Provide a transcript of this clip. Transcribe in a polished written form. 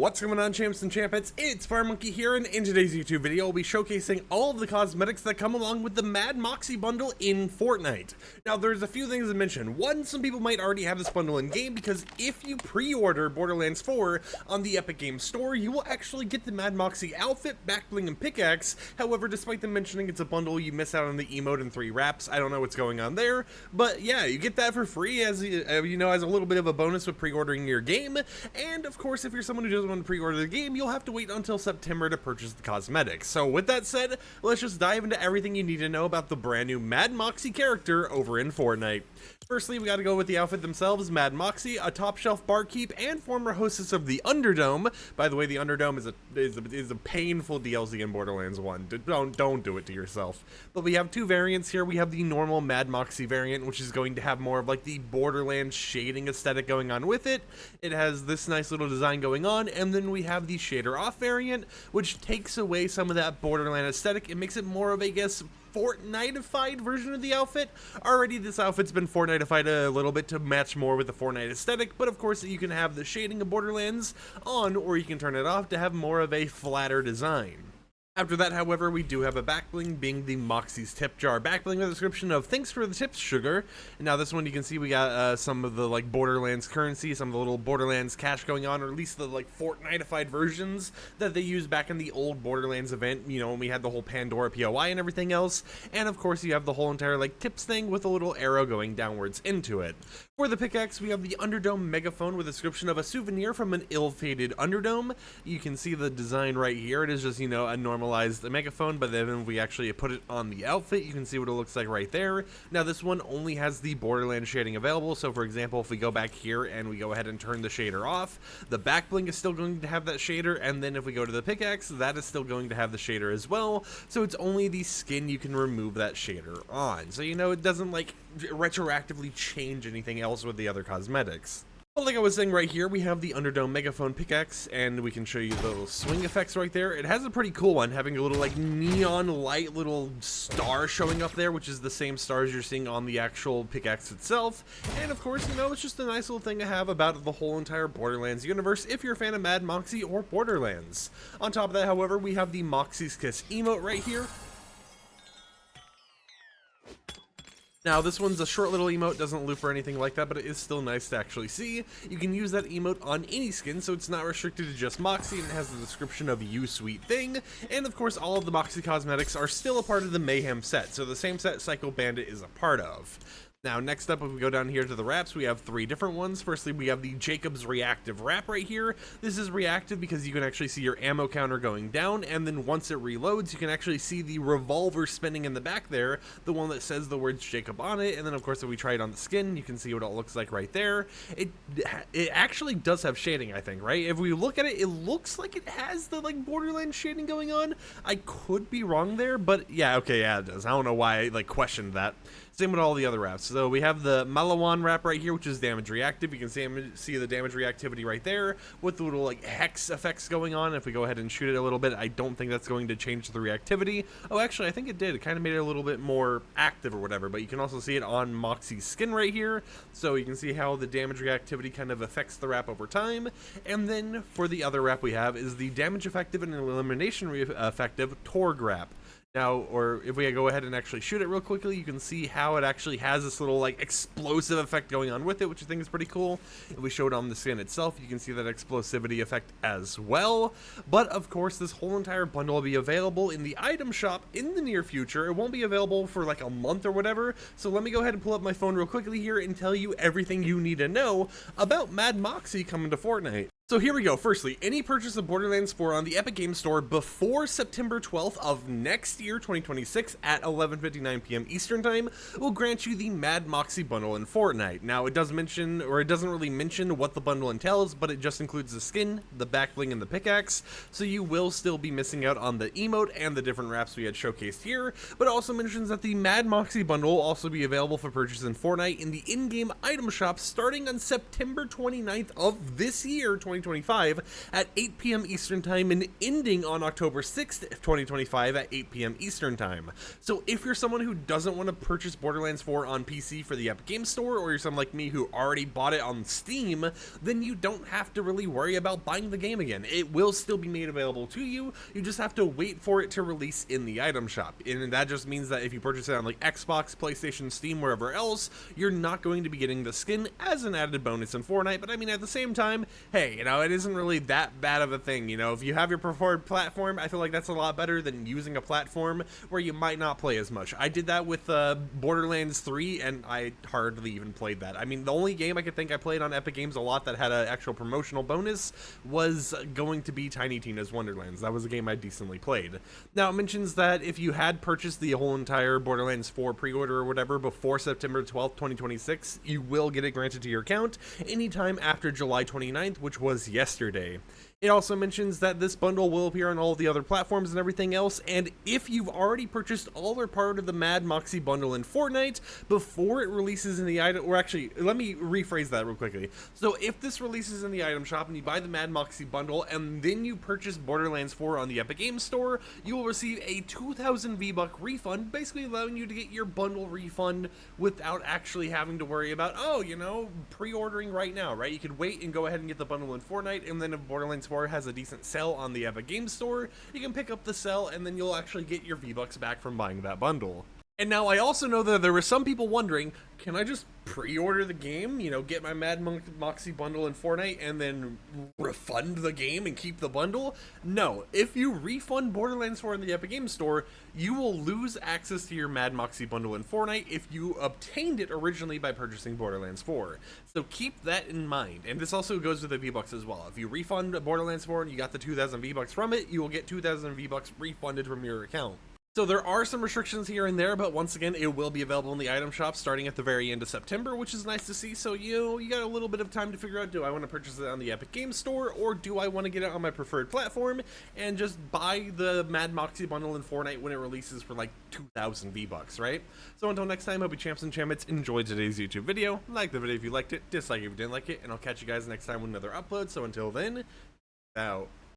What's going on, champs and champettes? It's FireMonkey here, and in today's YouTube video, I'll be showcasing all of the cosmetics that come along with the Mad Moxxi bundle in Fortnite. Now, there's a few things to mention. One, some people might already have this bundle in game, because if you pre-order Borderlands 4 on the Epic Games Store, you will actually get the Mad Moxxi outfit, backbling, and pickaxe. However, despite them mentioning it's a bundle, you miss out on the emote and 3 wraps. I don't know what's going on there, but yeah, you get that for free as you know, as a little bit of a bonus with pre-ordering your game. And of course, if you're someone who doesn't want to pre-order the game, you'll have to wait until September to purchase the cosmetics. So with that said, let's just dive into everything you need to know about the brand new Mad Moxxi character over in Fortnite. Firstly, we gotta go with the outfit themselves. Mad Moxxi, a top shelf barkeep and former hostess of the Underdome. By the way, the Underdome is a painful DLC in Borderlands 1. Don't do it to yourself. But we have two variants here. We have the normal Mad Moxxi variant, which is going to have more of like the Borderlands shading aesthetic going on with it. It has this nice little design going on, and then we have the shader off variant, which takes away some of that Borderland aesthetic. It makes it more of, I guess, Fortnite-ified version of the outfit. Already this outfit's been Fortnite-ified a little bit to match more with the Fortnite aesthetic, but of course you can have the shading of Borderlands on, or you can turn it off to have more of a flatter design. After that, however, we do have a backbling, being the Moxxi's tip jar backbling with a description of "Thanks for the tips, sugar." And now this one, you can see we got some of the like Borderlands currency, some of the little Borderlands cash going on, or at least the like Fortnite-ified versions that they used back in the old Borderlands event, you know, when we had the whole Pandora POI and everything else. And of course, you have the whole entire like tips thing with a little arrow going downwards into it. For the pickaxe, we have the Underdome megaphone with a description of a souvenir from an ill-fated Underdome. You can see the design right here. It is just, you know, a normalized megaphone, but then if we actually put it on the outfit, you can see what it looks like right there. Now, this one only has the Borderlands shading available, so for example, if we go back here and we go ahead and turn the shader off, the backbling is still going to have that shader, and then if we go to the pickaxe, that is still going to have the shader as well, so it's only the skin you can remove that shader on. So, you know, it doesn't, like, retroactively change anything else with the other cosmetics. Well, like I was saying right here, we have the Underdome megaphone pickaxe, and we can show you the little swing effects right there. It has a pretty cool one, having a little like neon light little star showing up there, which is the same stars you're seeing on the actual pickaxe itself. And of course, you know, it's just a nice little thing to have about the whole entire Borderlands universe if you're a fan of Mad Moxxi or Borderlands. On top of that, however, we have the Moxxi's Kiss emote right here. Now, this one's a short little emote, doesn't loop or anything like that, but it is still nice to actually see. You can use that emote on any skin, so it's not restricted to just Moxxi, and it has the description of "You Sweet Thing." And of course, all of the Moxxi cosmetics are still a part of the Mayhem set, so the same set Psycho Bandit is a part of. Now, next up, if we go down here to the wraps, we have 3 different ones. Firstly, we have the Jacob's Reactive Wrap right here. This is reactive because you can actually see your ammo counter going down, and then once it reloads, you can actually see the revolver spinning in the back there, the one that says the words Jacob on it. And then, of course, if we try it on the skin, you can see what it looks like right there. It actually does have shading, I think, right? If we look at it, it looks like it has the, like, Borderlands shading going on. I could be wrong there, but yeah, okay, yeah, it does. I don't know why I, like, questioned that. Same with all the other wraps. So we have the Malawan wrap right here, which is damage reactive. You can see the damage reactivity right there with the little like hex effects going on. If we go ahead and shoot it a little bit, I don't think that's going to change the reactivity. Oh, actually, I think it did. It kind of made it a little bit more active or whatever, but you can also see it on Moxxi's skin right here. So you can see how the damage reactivity kind of affects the wrap over time. And then for the other wrap we have is the damage effective and elimination effective Torg wrap. Now, or if we go ahead and actually shoot it real quickly, you can see how it actually has this little like explosive effect going on with it, which I think is pretty cool. If we show it on the skin itself, you can see that explosivity effect as well. But of course, this whole entire bundle will be available in the item shop in the near future. It won't be available for like a month or whatever. So let me go ahead and pull up my phone real quickly here and tell you everything you need to know about Mad Moxxi coming to Fortnite. So here we go. Firstly, any purchase of Borderlands 4 on the Epic Games Store before September 12th of next year, 2026, at 11:59 p.m. Eastern Time, will grant you the Mad Moxxi bundle in Fortnite. Now, it does mention, or it doesn't really mention what the bundle entails, but it just includes the skin, the backbling, and the pickaxe, so you will still be missing out on the emote and the different wraps we had showcased here, but it also mentions that the Mad Moxxi bundle will also be available for purchase in Fortnite in the in-game item shop starting on September 29th of this year, 2026. 2025 at 8 p.m. Eastern Time and ending on October 6th, 2025 at 8 p.m. Eastern Time. So if you're someone who doesn't want to purchase Borderlands 4 on PC for the Epic Games Store, or you're someone like me who already bought it on Steam, then you don't have to really worry about buying the game again. It will still be made available to you. You just have to wait for it to release in the item shop. And that just means that if you purchase it on like Xbox, PlayStation, Steam, wherever else, you're not going to be getting the skin as an added bonus in Fortnite. But I mean, at the same time, hey, you know, it isn't really that bad of a thing. You know, if you have your preferred platform, I feel like that's a lot better than using a platform where you might not play as much. I did that with Borderlands 3, and I hardly even played that. I mean, the only game I could think I played on Epic Games a lot that had an actual promotional bonus was going to be Tiny Tina's Wonderlands. That was a game I decently played. Now, it mentions that if you had purchased the whole entire Borderlands 4 pre-order or whatever before September 12th, 2026, you will get it granted to your account anytime after July 29th, which was yesterday. It also mentions that this bundle will appear on all of the other platforms and everything else, and if you've already purchased all or part of the Mad Moxxi bundle in Fortnite before it releases in the item, or actually, let me rephrase that real quickly. So if this releases in the item shop and you buy the Mad Moxxi bundle and then you purchase Borderlands 4 on the Epic Games Store, you will receive a 2,000 V-Buck refund, basically allowing you to get your bundle refund without actually having to worry about, oh, you know, pre-ordering right now, right? You could wait and go ahead and get the bundle in Fortnite, and then if Borderlands 4 has a decent sale on the Epic Games Store, you can pick up the sale and then you'll actually get your V-Bucks back from buying that bundle. And now I also know that there were some people wondering, can I just pre-order the game, you know, get my Mad Moxxi bundle in Fortnite and then refund the game and keep the bundle? No, if you refund Borderlands 4 in the Epic Games Store, you will lose access to your Mad Moxxi bundle in Fortnite if you obtained it originally by purchasing Borderlands 4. So keep that in mind. And this also goes with the V-Bucks as well. If you refund Borderlands 4 and you got the 2,000 V-Bucks from it, you will get 2,000 V-Bucks refunded from your account. So there are some restrictions here and there, but once again, it will be available in the item shop starting at the very end of September, which is nice to see. So you got a little bit of time to figure out, do I want to purchase it on the Epic Games Store, or do I want to get it on my preferred platform and just buy the Mad Moxxi bundle in Fortnite when it releases for like 2,000 V-Bucks, right? So until next time, hope you champs and champions enjoyed today's YouTube video. Like the video if you liked it, dislike if you didn't like it, and I'll catch you guys next time with another upload. So until then, out.